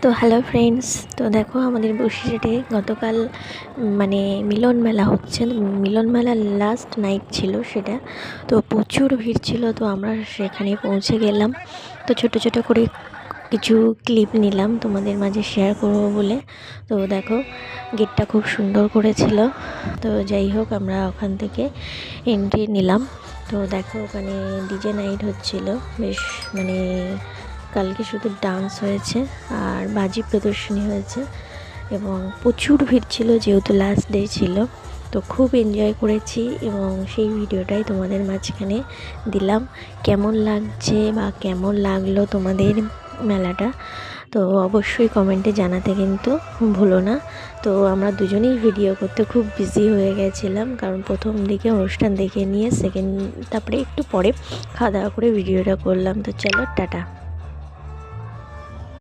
তো hello friends, তো দেখো আমাদের বসিরহাটে গতকাল মিলন মেলা হচ্ছে। মিলন মেলার লাস্ট নাইট ছিল সেটা। তো প্রচুর ভিড় ছিল, তো আমরা সেখানে পৌঁছে গেলাম। তো ছোট ছোট করে কিছু ক্লিপ নিলাম তোমাদের মাঝে শেয়ার করব বলে। তো দেখো গেটটা খুব সুন্দর করেছিল। তো যাই হোক, আমরা ওখান থেকে এন্ট্রি নিলাম। তো দেখো ওখানে ডিজে নাইট হচ্ছিল বেশ। কালকে শুধু ডান্স হয়েছে আর বাজি প্রদর্শনী হয়েছে এবং প্রচুর ভিড় ছিল যেহেতু লাস্ট ডে ছিল। তো খুব এনজয় করেছি এবং সেই ভিডিওটাই তোমাদের মাঝখানে দিলাম। কেমন লাগছে বা কেমন লাগলো তোমাদের মেলাটা, তো অবশ্যই কমেন্টে জানাতে কিন্তু ভুলো না। তো আমরা দুজনেই ভিডিও করতে খুব বিজি হয়ে গেছিলাম, কারণ প্রথম দিকে অনুষ্ঠান দেখে নিয়ে তারপরে একটু পরে খাওয়া দাওয়া করে ভিডিওটা করলাম। তো চলো টাটা।